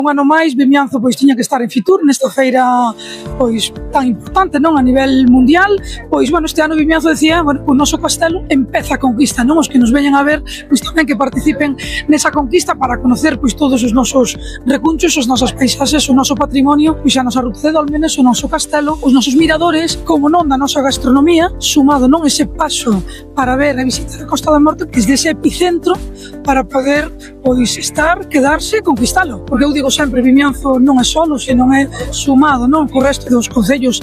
Un ano máis, Vimianzo pois tiña que estar en Fitur nesta feira pois tan importante, non, a nivel mundial. Pois bueno, este ano Vimianzo decía, bueno, o noso castelo empeza a conquista, non, os que nos veñan a ver, pois tamén que participen nesa conquista para conocer pois todos os nosos recunchos, as nosas paisaxes, o noso patrimonio, pois a nosa ruta de dólmenes, o noso castelo, os nosos miradores, como non da nosa gastronomía, sumado non ese paso para ver e visitar a Costa da Morte, que é ese epicentro para poder pois estar, quedarse e conquistalo. Porque eu digo sempre, Vimianzo non é solo, senón é sumado, non, co resto dos concellos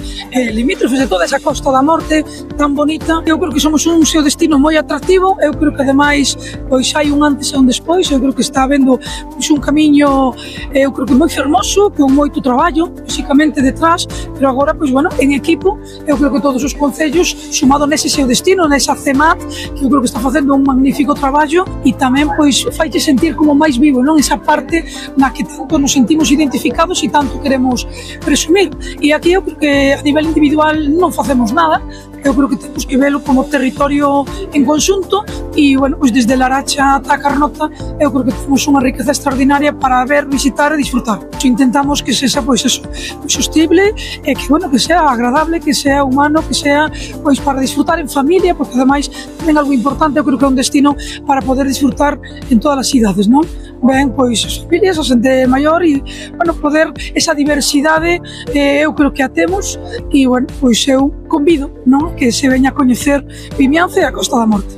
limítrofes de toda esa Costa da Morte tan bonita. Eu creo que somos un destino moi atractivo, eu creo que ademais pois hai un antes e un despois, eu creo que está habendo pois un camiño, eu creo que moi fermoso, con moito traballo, basicamente detrás, pero agora pois bueno, en equipo, eu creo que todos os concellos, sumado nese seu destino, nesa CEMAT, que eu creo que está facendo un magnífico traballo e tamén pois faiche sentir como máis vivo, non, esa parte na que tanto nos sentimos identificados e tanto queremos presumir. E aquí eu creo que a nivel individual non facemos nada, eu creo que temos que velo como territorio en conxunto e, bueno, pois desde Laracha ata a Carnota eu creo que temos unha riqueza extraordinaria para ver, visitar e disfrutar. Intentamos que sexa, pois eso, sostible e que, bueno, que sea agradable, que sea humano, que sea, pois, para disfrutar en familia, porque ademais tamén algo importante, eu creo que é un destino para poder disfrutar en todas as cidades, non? Ven, pois, as familias, a xente maior e, bueno, poder esa diversidade, eu creo que a temos e, bueno, pois eu convido, non, que se veña a coñecer Vimianzo e a Costa da Morte.